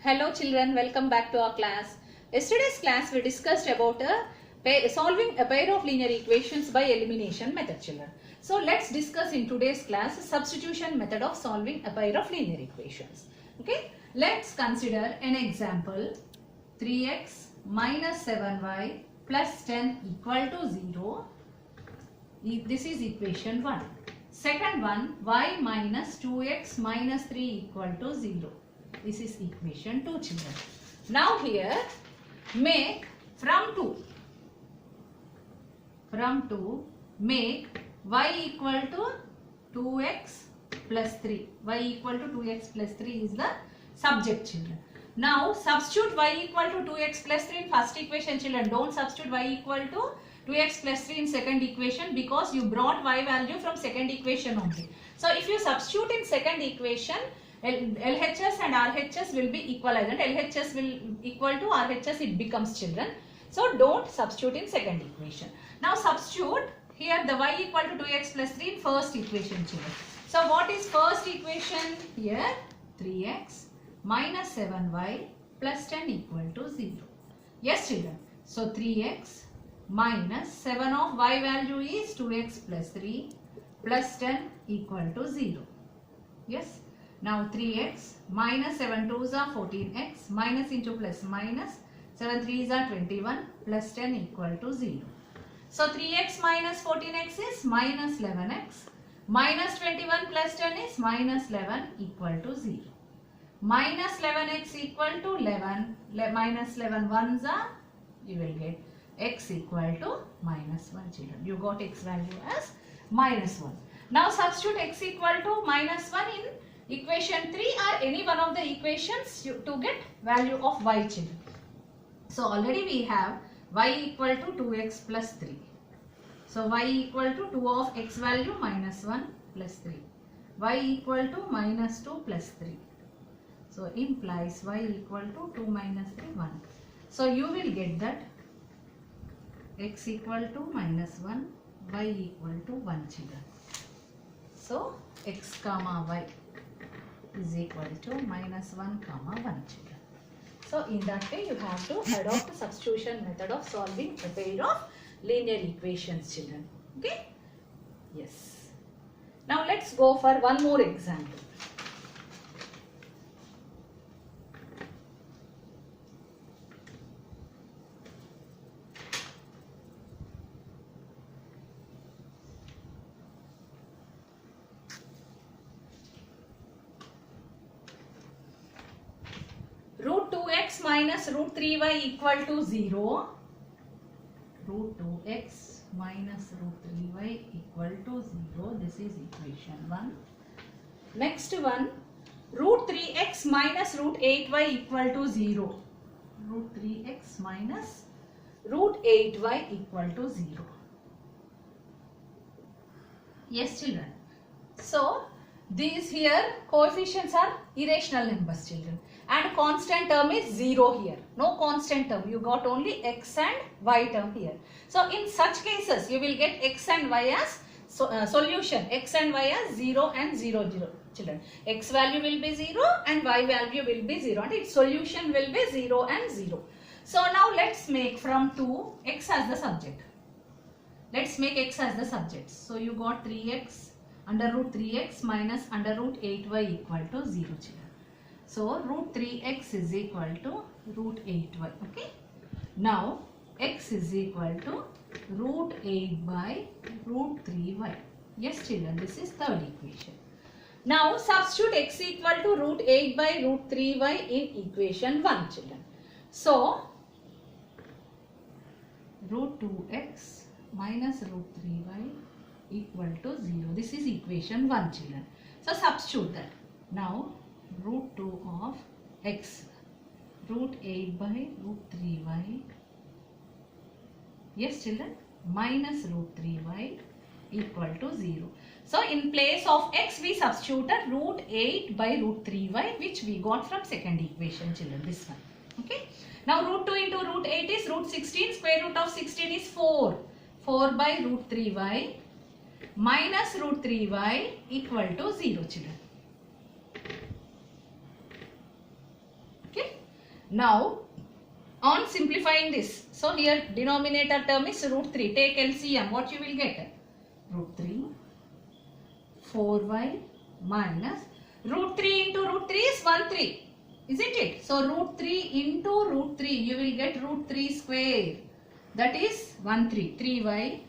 Hello children, welcome back to our class. Yesterday's class we discussed about solving a pair of linear equations by elimination method children. So let's discuss in today's class substitution method of solving a pair of linear equations. Okay, let's consider an example 3x minus 7y plus 10 equal to 0. This is equation 1. Second one, y minus 2x minus 3 equal to 0. This is equation 2 children. Now here make from 2 make y equal to 2x plus 3. Y equal to 2x plus 3 is the subject children. Now substitute y equal to 2x plus 3 in first equation children. Don't substitute y equal to 2x plus 3 in second equation because you brought y value from second equation only. So if you substitute in second equation, LHS and RHS will be equalized. LHS will equal to RHS, it becomes children. So don't substitute in second equation. Now substitute here the y equal to 2x plus 3 in first equation children. So what is first equation? Here 3x minus 7y plus 10 equal to 0. Yes children. So 3x minus 7 of y value is 2x plus 3 plus 10 equal to 0. Yes. Now 3x minus 7 2s are 14x minus into plus minus 7 3s are 21 plus 10 equal to 0. So 3x minus 14x is minus 11x minus 21 plus 10 is minus 11 equal to 0. Minus 11x equal to 11 minus 11 ones are, you will get x equal to minus 1 children. You got x value as minus 1. Now substitute x equal to minus 1 in equation 3 or any one of the equations to get value of y children. So already we have y equal to 2x plus 3. So y equal to 2 of x value minus 1 plus 3. Y equal to minus 2 plus 3. So implies y equal to 2 minus 3 1. So you will get that x equal to minus 1, y equal to 1 children. So x comma y is equal to minus 1 comma 1 children. So in that way you have to adopt the substitution method of solving a pair of linear equations children. Okay? Yes. Now let's go for one more example. Root 2x minus root 3y equal to 0. Root 2x minus root 3y equal to 0. This is equation 1. Next one, root 3x minus root 8y equal to 0. Root 3x minus root 8y equal to 0. Yes children. So these here coefficients are irrational numbers children. And constant term is 0 here. No constant term. You got only x and y term here. So in such cases, you will get x and y as solution. X and y as 0 and 0, 0 children. X value will be 0 and y value will be 0. And its solution will be 0 and 0. So now let's make from 2 x as the subject. Let's make x as the subject. So you got 3x under root 3x minus under root 8y equal to 0 children. So root 3x is equal to root 8y. Okay. Now x is equal to root 8 by root 3y. Yes children, this is third equation. Now substitute x equal to root 8 by root 3y in equation 1 children. So root 2x minus root 3y equal to 0. This is equation 1 children. So substitute that. Now root 2 of x root 8 by root 3y, yes children, minus root 3y equal to 0. So in place of x we substituted root 8 by root 3y which we got from second equation children, this one. Okay. Now root 2 into root 8 is root 16, square root of 16 is 4. 4 by root 3y minus root 3y equal to 0 children. Okay. Now on simplifying this, so here denominator term is root 3. Take LCM. What you will get? Root 3 4y minus root 3 into root 3 is 1 3. Isn't it? So root 3 into root 3, you will get root 3 square. That is 1 3. 3y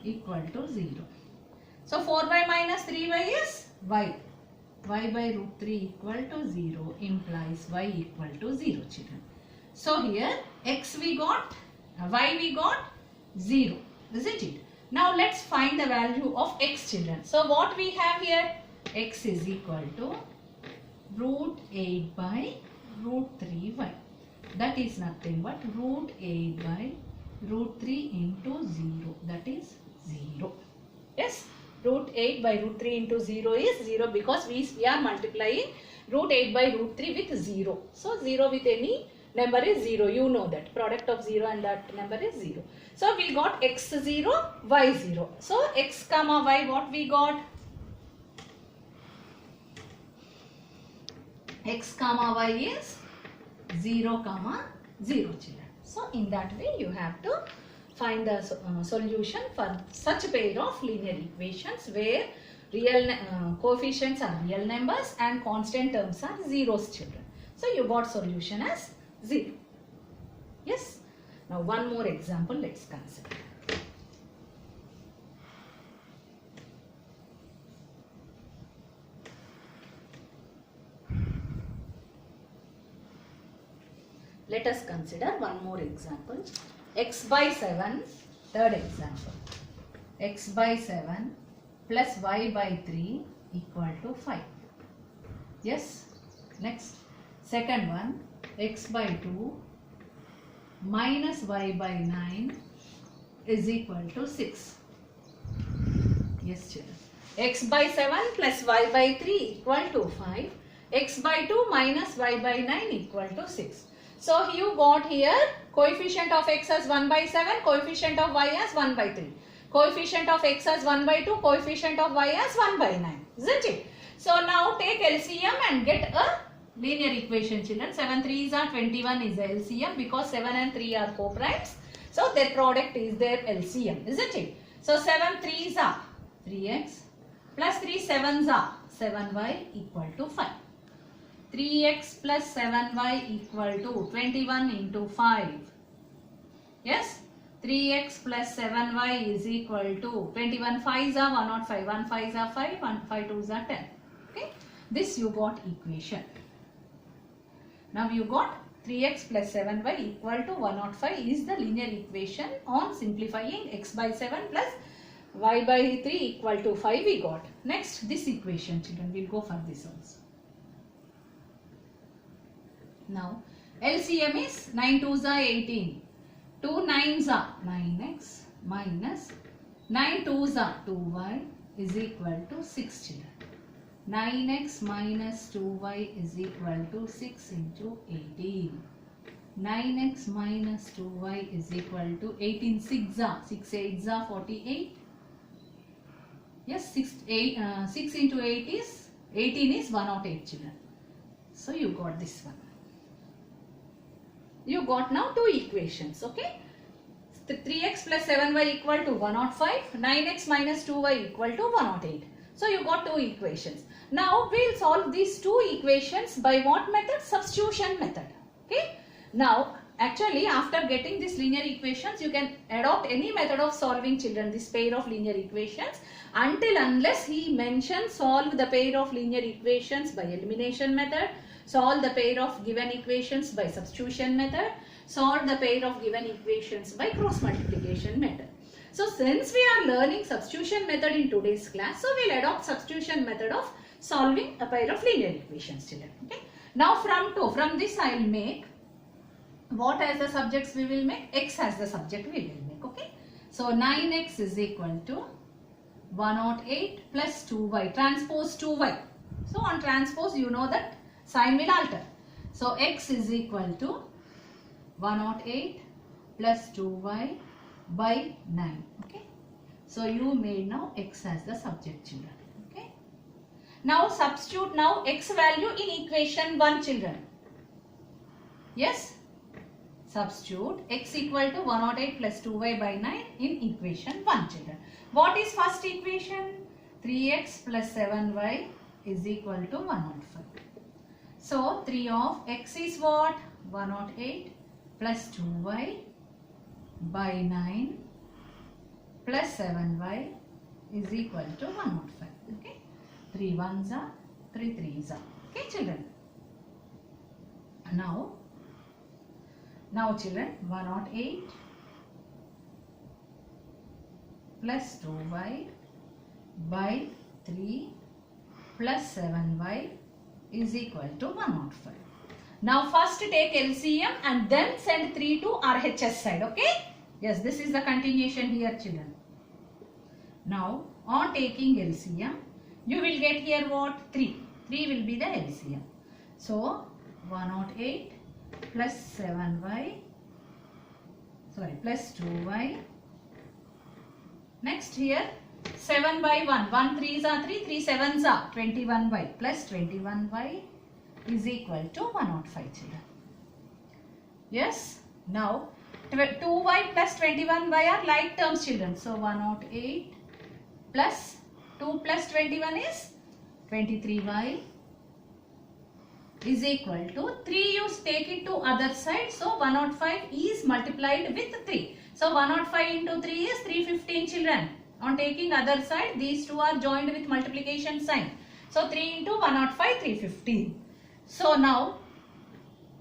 equal to 0. So 4y minus 3y is y. Y by root 3 equal to 0 implies y equal to 0, children. So here x we got, y we got 0. Isn't it? Now let's find the value of x, children. So what we have here? X is equal to root 8 by root 3y. That is nothing but root 8 by root 3 into 0. That is 0. Yes, root 8 by root 3 into 0 is 0 because we are multiplying root 8 by root 3 with 0. So 0 with any number is 0. You know that. Product of 0 and that number is 0. So we got x 0, y 0. So x comma y, what we got? X comma y is 0 comma 0, children. So in that way you have to find the solution for such a pair of linear equations where real coefficients are real numbers and constant terms are zeros, children. So you got solution as 0. Yes. Now one more example let's consider. Let us consider one more example. X by 7, third example. X by 7 plus y by 3 equal to 5. Yes. Next. Second one. X by 2 minus y by 9 is equal to 6. Yes, children. X by 7 plus y by 3 equal to 5. X by 2 minus y by 9 equal to 6. So you got here coefficient of x as 1 by 7, coefficient of y as 1 by 3. Coefficient of x as 1 by 2, coefficient of y as 1 by 9. Isn't it? So now take LCM and get a linear equation, children. 7 3s are 21 is the LCM because 7 and 3 are co-primes. So their product is their LCM. Isn't it? So 7 3s are 3x plus 3 7s are 7y equal to 5. 3x plus 7y equal to 21 into 5. Yes? 3x plus 7y is equal to 21 5s are 105. 1 5s are 5. 1 5 2s are 10. Okay? This you got equation. Now you got 3x plus 7y equal to 105 is the linear equation on simplifying x by 7 plus y by 3 equal to 5 we got. Next this equation, children, we will go for this also. Now LCM is 9 2s are 18. 2 9s are 9x minus 9 2s are 2y is equal to 6, children. 9x minus 2y is equal to 6 into 18. 9x minus 2y is equal to 18 6 are 6 8s are 48. Yes, 6 into 8 is 18 is 108, children. So you got this one. You got now two equations, okay? 3x plus 7y equal to 105, 9x minus 2y equal to 108. So you got two equations. Now we will solve these two equations by what method? Substitution method. Okay? Now actually after getting these linear equations you can adopt any method of solving, children, this pair of linear equations unless he mentions solve the pair of linear equations by elimination method, solve the pair of given equations by substitution method, solve the pair of given equations by cross multiplication method. So since we are learning substitution method in today's class, so we will adopt substitution method of solving a pair of linear equations, children. Okay. Now from this I will make what as the subjects we will make? X as the subject we will make. Okay. So 9x is equal to 108 plus 2y, transpose 2y. So on transpose you know that sign will alter. So x is equal to 108 plus 2y by 9. Okay. So you made now x as the subject, children. Okay. Now substitute now x value in equation 1, children. Yes, substitute x equal to 108 plus 2y by 9 in equation 1, children. What is first equation? 3x plus 7y is equal to 105. So 3 of x is what? 108 plus 2y by 9 plus 7y is equal to 105. Okay, 3 1s are 3 3s are. Okay, children. Now children, 108 plus 2y by 3 plus 7y is equal to 105. Now first take LCM and then send 3 to RHS side. Okay? Yes, this is the continuation here, children. Now on taking LCM, you will get here what? 3. 3 will be the LCM. So 108 plus 7y, plus 2y. Next here 7 by 1. 1 3s are 3, 3 7s are 21y plus 21y is equal to 105, children. Yes. Now 2y plus 21y are like terms, children. So 108 plus 2 plus 21 is 23y is equal to 3. You take it to other side. So 105 is multiplied with 3. So 105 into 3 is 315, children. On taking other side, these two are joined with multiplication sign. So 3 into 105, 315. So now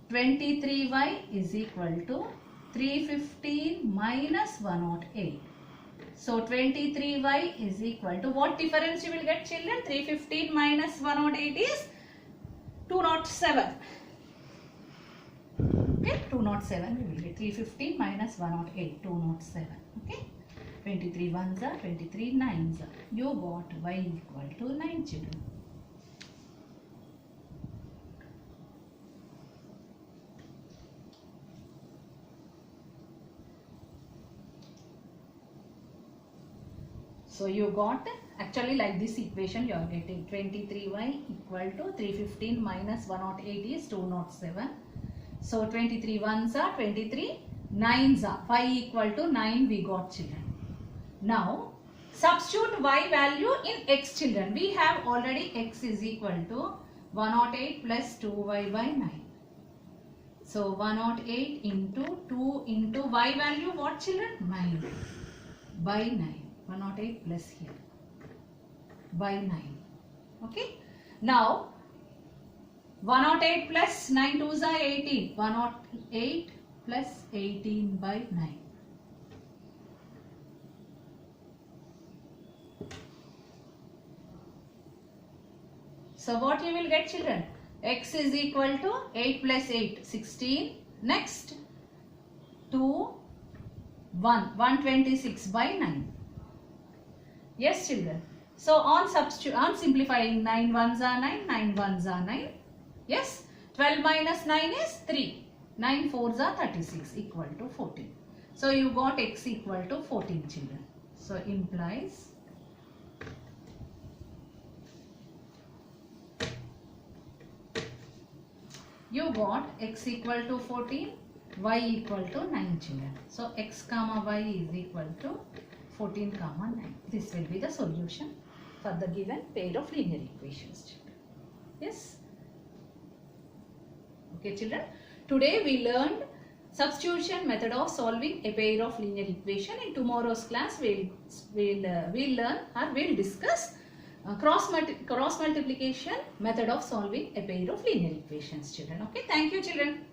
23y is equal to 315 minus 108. So 23y is equal to what difference you will get, children? 315 minus 108 is 207. Okay, 207 we will get. 315 minus 108, 207. Okay, 23 1s are 23 9s are. You got y equal to 9, children. So you got actually like this equation you are getting 23y equal to 315 minus 108 is 207. So 23 1s are 23 9s are. Y equal to 9 we got, children. Now substitute y value in x, children. We have already x is equal to 108 plus 2y by 9. So 108 into 2 into y value what, children? 9 by 9. 108 plus here by 9. Okay. Now 108 plus 9 2s are 18. 108 plus 18 by 9. So what you will get, children? X is equal to 8 plus 8, 16. Next 2, 1, 126 by 9. Yes, children. So on simplifying, 9 1s are 9, 9 1s are 9. Yes. 12 minus 9 is 3. 9 4s are 36 equal to 14. So you got x equal to 14, children. So implies you got x equal to 14, y equal to 9, children. So x comma y is equal to 14 comma 9. This will be the solution for the given pair of linear equations, children. Yes. Okay, children. Today we learned substitution method of solving a pair of linear equation. In tomorrow's class we'll discuss cross multiplication method of solving a pair of linear equations, children. Okay. Thank you, children.